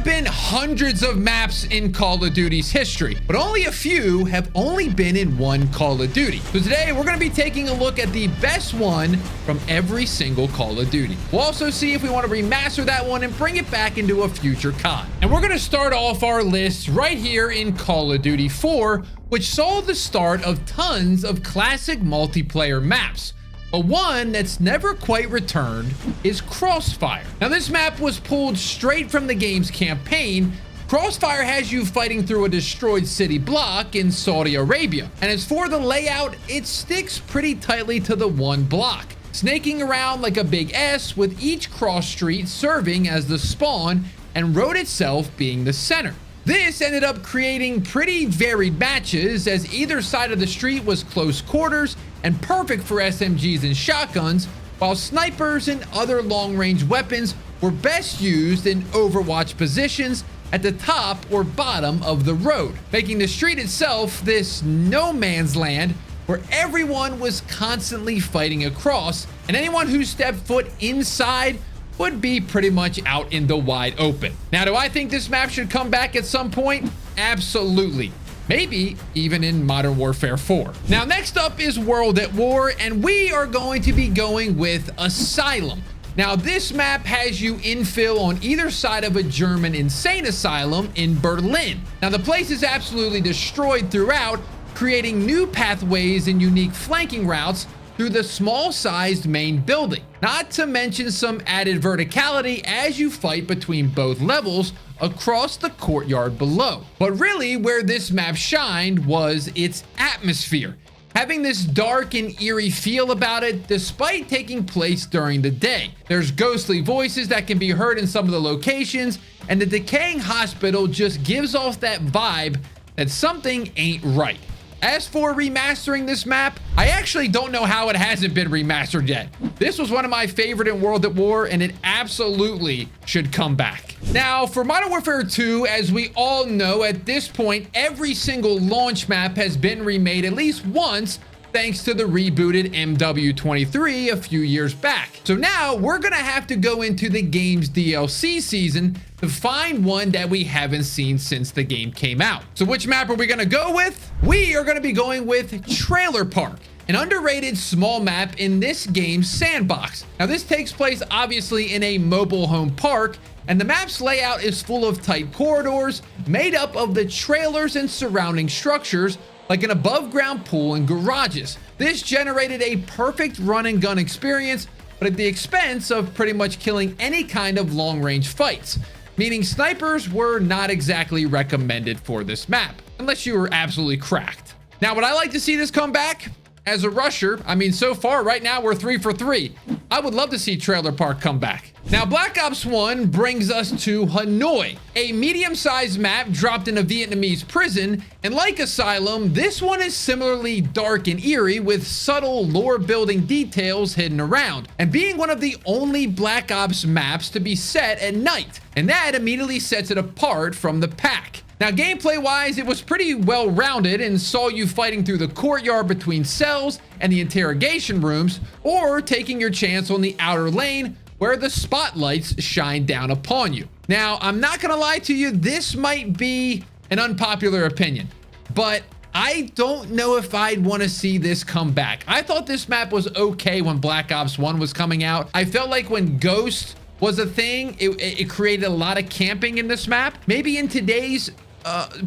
have been hundreds of maps in Call of Duty's history, but only a few have only been in one Call of Duty. So today we're going to be taking a look at the best one from every single Call of Duty. We'll also see if we want to remaster that one and bring it back into a future COD. And we're going to start off our list right here in Call of Duty 4, which saw the start of tons of classic multiplayer maps. But one that's never quite returned is Crossfire. Now this map was pulled straight from the game's campaign. Crossfire has you fighting through a destroyed city block in Saudi Arabia. And as for the layout, it sticks pretty tightly to the one block, snaking around like a big S, with each cross street serving as the spawn and road itself being the center. This ended up creating pretty varied matches, as either side of the street was close quarters and perfect for SMGs and shotguns, while snipers and other long-range weapons were best used in Overwatch positions at the top or bottom of the road, making the street itself this no man's land where everyone was constantly fighting across, and anyone who stepped foot inside would be pretty much out in the wide open. Now, do I think this map should come back at some point? Absolutely. Maybe even in Modern Warfare 4. Now, next up is World at War, and we are going to be going with Asylum. Now, this map has you infill on either side of a German insane asylum in Berlin. Now, the place is absolutely destroyed throughout, creating new pathways and unique flanking routes through the small-sized main building, not to mention some added verticality as you fight between both levels across the courtyard below. But really, where this map shined was its atmosphere, having this dark and eerie feel about it despite taking place during the day. There's ghostly voices that can be heard in some of the locations, and the decaying hospital just gives off that vibe that something ain't right. As for remastering this map, I actually don't know how it hasn't been remastered yet. This was one of my favorite in World at War, and it absolutely should come back. Now, for Modern Warfare 2, as we all know at this point, every single launch map has been remade at least once, thanks to the rebooted MW2 a few years back. So now we're gonna have to go into the game's DLC season to find one that we haven't seen since the game came out. So which map are we gonna go with? We are gonna be going with Trailer Park, an underrated small map in this game's sandbox. Now this takes place obviously in a mobile home park, and the map's layout is full of tight corridors made up of the trailers and surrounding structures like an above-ground pool and garages. This generated a perfect run and gun experience, but at the expense of pretty much killing any kind of long-range fights, meaning snipers were not exactly recommended for this map, unless you were absolutely cracked. Now, would I like to see this come back? As a rusher, I mean, so far, right now, we're 3 for 3. I would love to see Trailer Park come back. Now, Black Ops 1 brings us to Hanoi, a medium-sized map dropped in a Vietnamese prison, and like Asylum, this one is similarly dark and eerie with subtle lore-building details hidden around, and being one of the only Black Ops maps to be set at night, and that immediately sets it apart from the pack. Now, gameplay-wise, it was pretty well-rounded and saw you fighting through the courtyard between cells and the interrogation rooms, or taking your chance on the outer lane where the spotlights shine down upon you. Now, I'm not gonna lie to you, this might be an unpopular opinion, but I don't know if I'd want to see this come back. I thought this map was okay when Black Ops 1 was coming out. I felt like when Ghost was a thing, it created a lot of camping in this map. Maybe in today's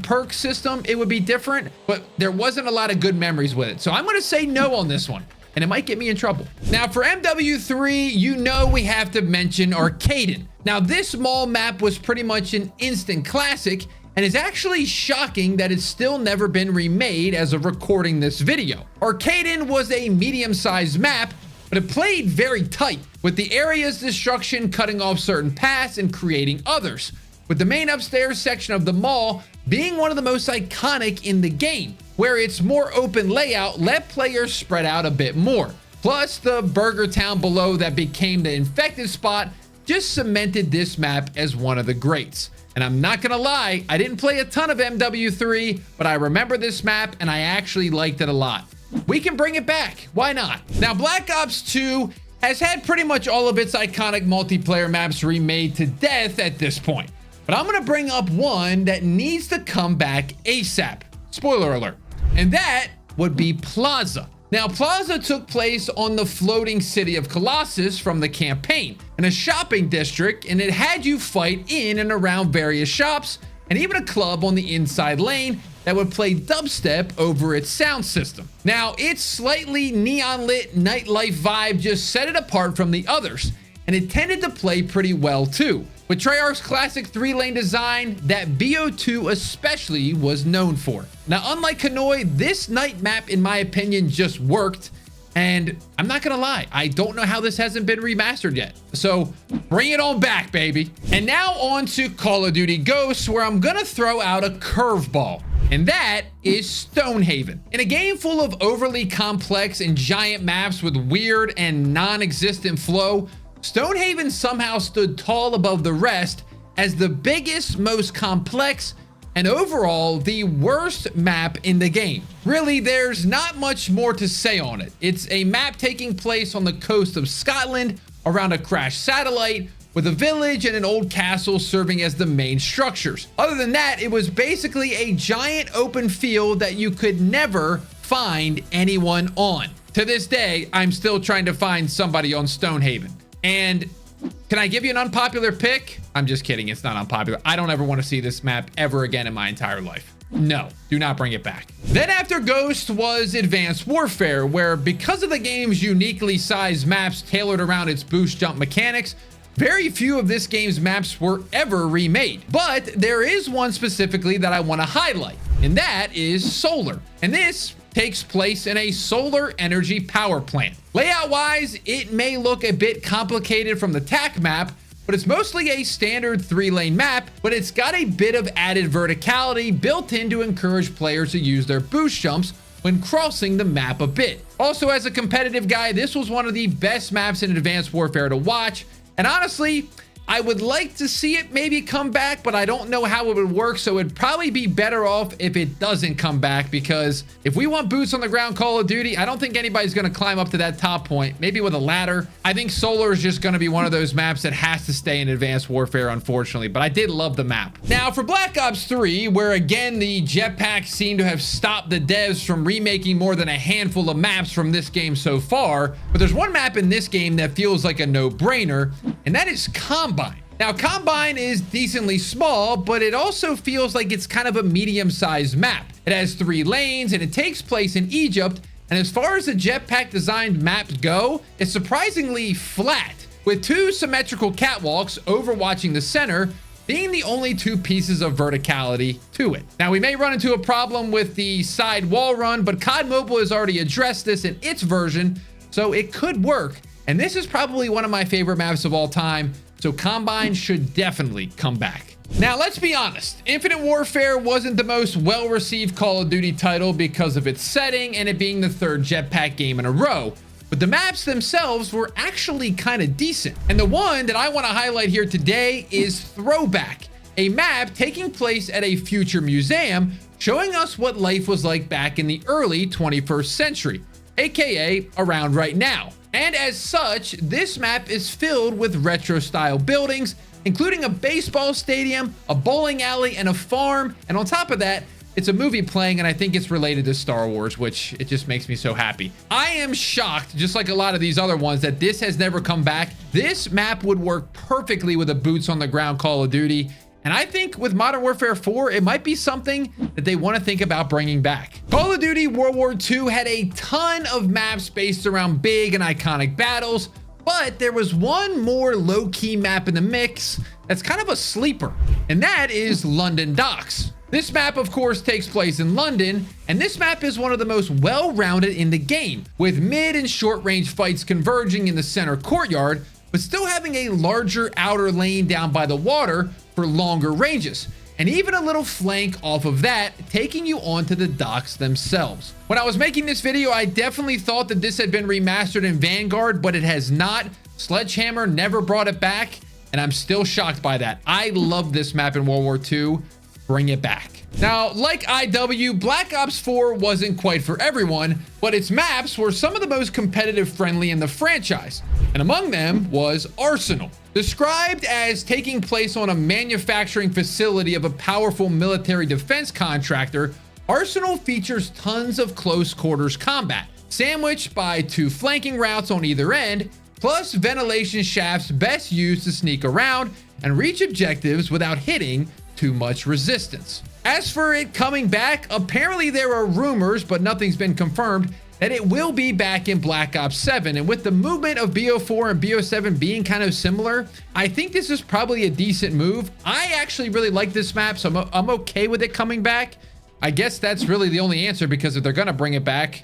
perk system it would be different, but there wasn't a lot of good memories with it. So I'm going to say no on this one, and it might get me in trouble. Now for MW3, you know we have to mention Arcaden. Now this small map was pretty much an instant classic, and it's actually shocking that it's still never been remade as of recording this video. Arcaden was a medium-sized map, but it played very tight, with the area's destruction cutting off certain paths and creating others, with the main upstairs section of the mall being one of the most iconic in the game, where its more open layout let players spread out a bit more. Plus, the Burger Town below that became the infected spot just cemented this map as one of the greats. And I'm not gonna lie, I didn't play a ton of MW3, but I remember this map and I actually liked it a lot. We can bring it back, why not? Now, Black Ops 2 has had pretty much all of its iconic multiplayer maps remade to death at this point. But I'm going to bring up one that needs to come back ASAP. Spoiler alert. And that would be Plaza. Now, Plaza took place on the floating city of Colossus from the campaign, in a shopping district, and it had you fight in and around various shops, and even a club on the inside lane that would play dubstep over its sound system. Now, its slightly neon lit nightlife vibe just set it apart from the others, and it tended to play pretty well too. With Treyarch's classic 3-lane design that BO2 especially was known for. Now, unlike Hanoi, this night map, in my opinion, just worked. And I'm not gonna lie, I don't know how this hasn't been remastered yet. So bring it on back, baby. And now on to Call of Duty Ghosts, where I'm gonna throw out a curveball. And that is Stonehaven. In a game full of overly complex and giant maps with weird and non-existent flow, Stonehaven somehow stood tall above the rest as the biggest, most complex, and overall the worst map in the game. Really, there's not much more to say on it. It's a map taking place on the coast of Scotland around a crashed satellite, with a village and an old castle serving as the main structures. Other than that, it was basically a giant open field that you could never find anyone on. To this day, I'm still trying to find somebody on Stonehaven. And can I give you an unpopular pick? I'm just kidding. It's not unpopular. I don't ever want to see this map ever again in my entire life. No, do not bring it back. Then after Ghost was Advanced Warfare, where because of the game's uniquely sized maps tailored around its boost jump mechanics, very few of this game's maps were ever remade. But there is one specifically that I want to highlight, and that is Solar. And this takes place in a solar energy power plant. Layout wise, it may look a bit complicated from the TAC map, but it's mostly a standard 3-lane map, but it's got a bit of added verticality built in to encourage players to use their boost jumps when crossing the map a bit. Also, as a competitive guy, this was one of the best maps in Advanced Warfare to watch, and honestly, I would like to see it maybe come back, but I don't know how it would work, so it'd probably be better off if it doesn't come back, because if we want boots on the ground Call of Duty, I don't think anybody's going to climb up to that top point, maybe with a ladder. I think Solar is just going to be one of those maps that has to stay in Advanced Warfare, unfortunately, but I did love the map. Now, for Black Ops 3, where again, the Jetpack seemed to have stopped the devs from remaking more than a handful of maps from this game so far, but there's one map in this game that feels like a no-brainer, and that is Combine. Now, Combine is decently small, but it also feels like it's kind of a medium-sized map. It has 3 lanes, and it takes place in Egypt, and as far as the Jetpack designed maps go, it's surprisingly flat, with 2 symmetrical catwalks overwatching the center, being the only 2 pieces of verticality to it. Now, we may run into a problem with the side wall run, but COD Mobile has already addressed this in its version, so it could work. And this is probably one of my favorite maps of all time, so Combine should definitely come back. Now, let's be honest. Infinite Warfare wasn't the most well-received Call of Duty title because of its setting and it being the 3rd Jetpack game in a row. But the maps themselves were actually kind of decent. And the one that I want to highlight here today is Throwback, a map taking place at a future museum, showing us what life was like back in the early 21st century, aka around right now. And as such, this map is filled with retro-style buildings, including a baseball stadium, a bowling alley, and a farm. And on top of that, it's a movie playing, and I think it's related to Star Wars, which it just makes me so happy. I am shocked, just like a lot of these other ones, that this has never come back. This map would work perfectly with a boots-on-the-ground Call of Duty. And I think with Modern Warfare 4, it might be something that they want to think about bringing back. Call of Duty World War II had a ton of maps based around big and iconic battles, but there was one more low-key map in the mix that's kind of a sleeper, and that is London Docks. This map, of course, takes place in London, and this map is one of the most well-rounded in the game, with mid and short-range fights converging in the center courtyard, but still having a larger outer lane down by the water for longer ranges, and even a little flank off of that, taking you onto the docks themselves. When I was making this video, I definitely thought that this had been remastered in Vanguard, but it has not. Sledgehammer never brought it back, and I'm still shocked by that. I love this map in World War II. Bring it back. Now, like IW, Black Ops 4 wasn't quite for everyone, but its maps were some of the most competitive friendly in the franchise, and among them was Arsenal. Described as taking place on a manufacturing facility of a powerful military defense contractor, Arsenal features tons of close quarters combat, sandwiched by 2 flanking routes on either end, plus ventilation shafts best used to sneak around and reach objectives without hitting too much resistance. As for it coming back, apparently there are rumors, but nothing's been confirmed, that it will be back in Black Ops 7. And with the movement of BO4 and BO7 being kind of similar, I think this is probably a decent move. I actually really like this map, so I'm okay with it coming back. I guess that's really the only answer, because if they're going to bring it back,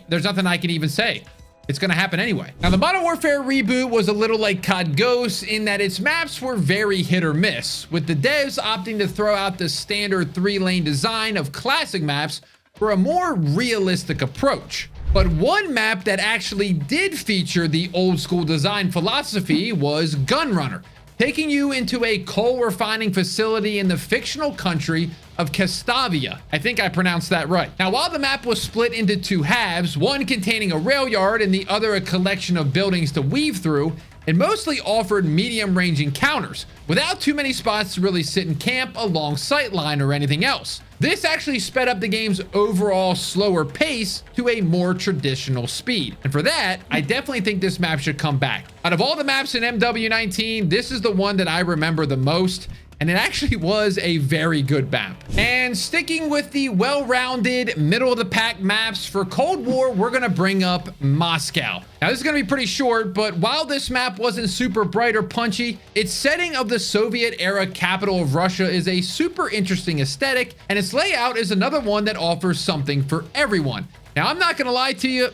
there's nothing I can even say. It's going to happen anyway. Now, the Modern Warfare reboot was a little like COD Ghosts in that its maps were very hit or miss, with the devs opting to throw out the standard 3-lane design of classic maps for a more realistic approach. But one map that actually did feature the old school design philosophy was Gunrunner, taking you into a coal refining facility in the fictional country of Castavia. I think I pronounced that right. Now, while the map was split into 2 halves, one containing a rail yard and the other a collection of buildings to weave through, it mostly offered medium-range encounters, without too many spots to really sit and camp along sightline or anything else. This actually sped up the game's overall slower pace to a more traditional speed. And for that, I definitely think this map should come back. Out of all the maps in MW19, this is the one that I remember the most, and it actually was a very good map. And sticking with the well-rounded, middle-of-the-pack maps, for Cold War, we're gonna bring up Moscow. Now, this is gonna be pretty short, but while this map wasn't super bright or punchy, its setting of the Soviet-era capital of Russia is a super interesting aesthetic, and its layout is another one that offers something for everyone. Now, I'm not gonna lie to you,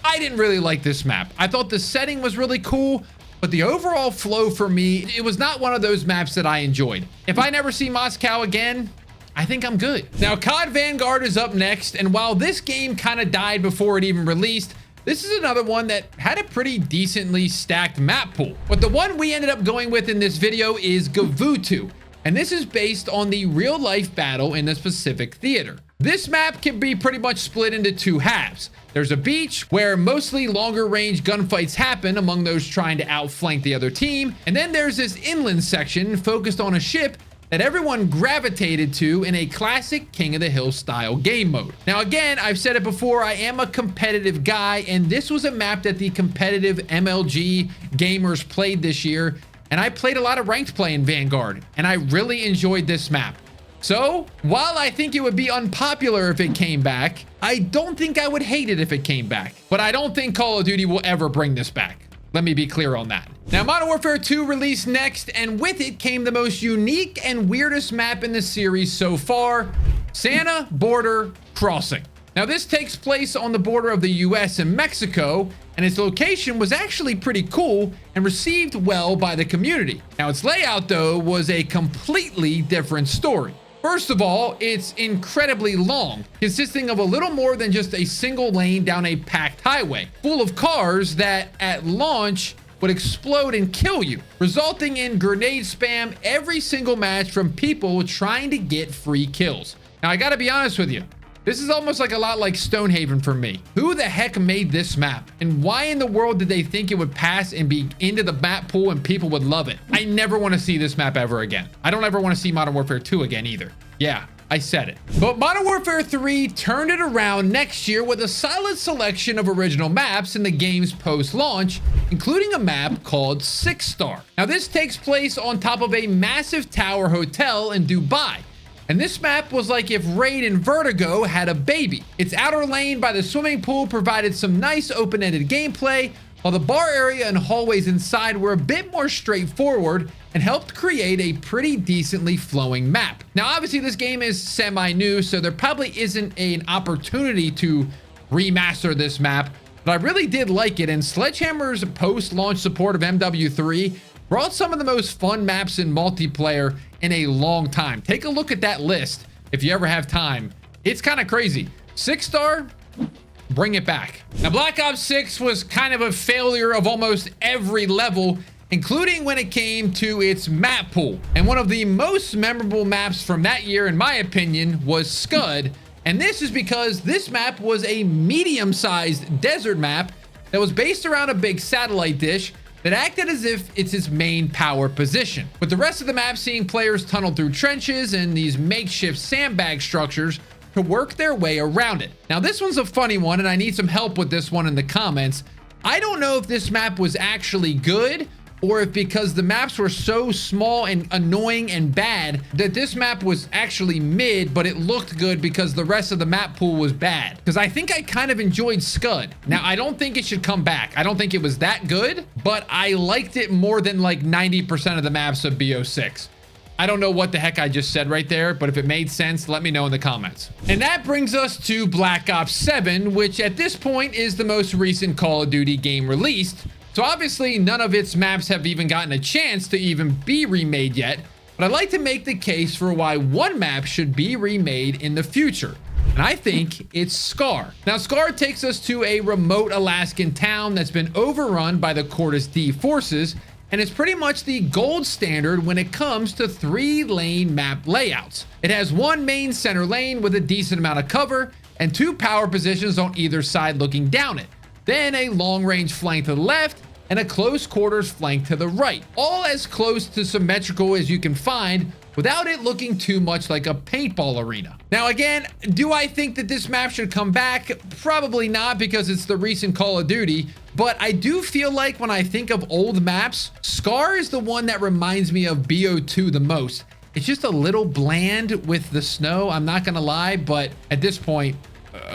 I didn't really like this map. I thought the setting was really cool, but the overall flow for me, it was not one of those maps that I enjoyed. If I never see Moscow again, I think I'm good. Now, COD Vanguard is up next, and while this game kind of died before it even released, this is another one that had a pretty decently stacked map pool. But the one we ended up going with in this video is MW2, and this is based on the real-life battle in the specific theater. This map can be pretty much split into 2 halves. There's a beach where mostly longer range gunfights happen among those trying to outflank the other team. And then there's this inland section focused on a ship that everyone gravitated to in a classic King of the Hill style game mode. Now, again, I've said it before, I am a competitive guy, and this was a map that the competitive MLG gamers played this year. And I played a lot of ranked play in Vanguard, and I really enjoyed this map. So, while I think it would be unpopular if it came back, I don't think I would hate it if it came back. But I don't think Call of Duty will ever bring this back. Let me be clear on that. Now, Modern Warfare 2 released next, and with it came the most unique and weirdest map in the series so far, Santa Border Crossing. Now, this takes place on the border of the US and Mexico, and its location was actually pretty cool and received well by the community. Now, its layout, though, was a completely different story. First of all, it's incredibly long, consisting of a little more than just a single lane down a packed highway, full of cars that at launch would explode and kill you, resulting in grenade spam every single match from people trying to get free kills. Now, I gotta be honest with you, this is almost like a lot like Stonehaven for me. Who the heck made this map? And why in the world did they think it would pass and be into the map pool and people would love it? I never want to see this map ever again. I don't ever want to see Modern Warfare 2 again either. Yeah, I said it. But Modern Warfare 3 turned it around next year with a solid selection of original maps in the game's post-launch, including a map called 6 Star. Now, this takes place on top of a massive tower hotel in Dubai. And this map was like if Raid and Vertigo had a baby. Its outer lane by the swimming pool provided some nice open-ended gameplay, while the bar area and hallways inside were a bit more straightforward and helped create a pretty decently flowing map. Now, obviously, this game is semi-new, so there probably isn't an opportunity to remaster this map, but I really did like it, and Sledgehammer's post-launch support of MW3 brought some of the most fun maps in multiplayer in a long time. Take a look at that list if you ever have time. It's kind of crazy. 6 Star, bring it back. Now, Black Ops 6 was kind of a failure of almost every level, including when it came to its map pool. And one of the most memorable maps from that year, in my opinion, was Scud. And this is because this map was a medium-sized desert map that was based around a big satellite dish that acted as if it's its main power position, with the rest of the map seeing players tunnel through trenches and these makeshift sandbag structures to work their way around it. Now, this one's a funny one, and I need some help with this one in the comments. I don't know if this map was actually good, or if because the maps were so small and annoying and bad that this map was actually mid, but it looked good because the rest of the map pool was bad. Because I think I kind of enjoyed Scud. Now, I don't think it should come back. I don't think it was that good, but I liked it more than like 90% of the maps of BO6. I don't know what the heck I just said right there, but if it made sense, let me know in the comments. And that brings us to Black Ops 7, which at this point is the most recent Call of Duty game released. So obviously none of its maps have even gotten a chance to even be remade yet, but I'd like to make the case for why one map should be remade in the future. And I think it's Scar. Now, Scar takes us to a remote Alaskan town that's been overrun by the Cortis D forces, and it's pretty much the gold standard when it comes to 3-lane map layouts. It has one main center lane with a decent amount of cover and 2 power positions on either side looking down it. Then a long-range flank to the left and a close quarters flank to the right, all as close to symmetrical as you can find without it looking too much like a paintball arena. Now, again, do I think that this map should come back? Probably not, because it's the recent Call of Duty, but I do feel like when I think of old maps, Scar is the one that reminds me of BO2 the most. It's just a little bland with the snow, I'm not gonna lie, but at this point,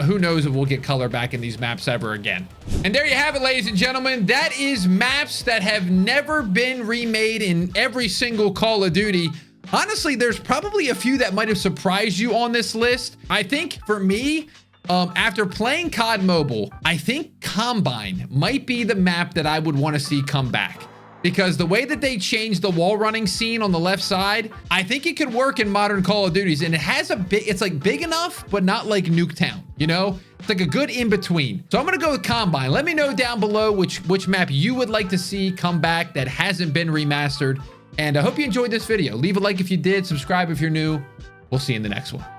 who knows if we'll get color back in these maps ever again. And there you have it, ladies and gentlemen. That is maps that have never been remade in every single Call of Duty. Honestly, there's probably a few that might have surprised you on this list. I think for me, after playing COD Mobile, I think Combine might be the map that I would want to see come back. Because the way that they changed the wall running scene on the left side, I think it could work in modern Call of Duties. And it has a big, it's like big enough, but not like Nuketown, you know? It's like a good in between. So I'm gonna go with Combine. Let me know down below which map you would like to see come back that hasn't been remastered. And I hope you enjoyed this video. Leave a like if you did, subscribe if you're new. We'll see you in the next one.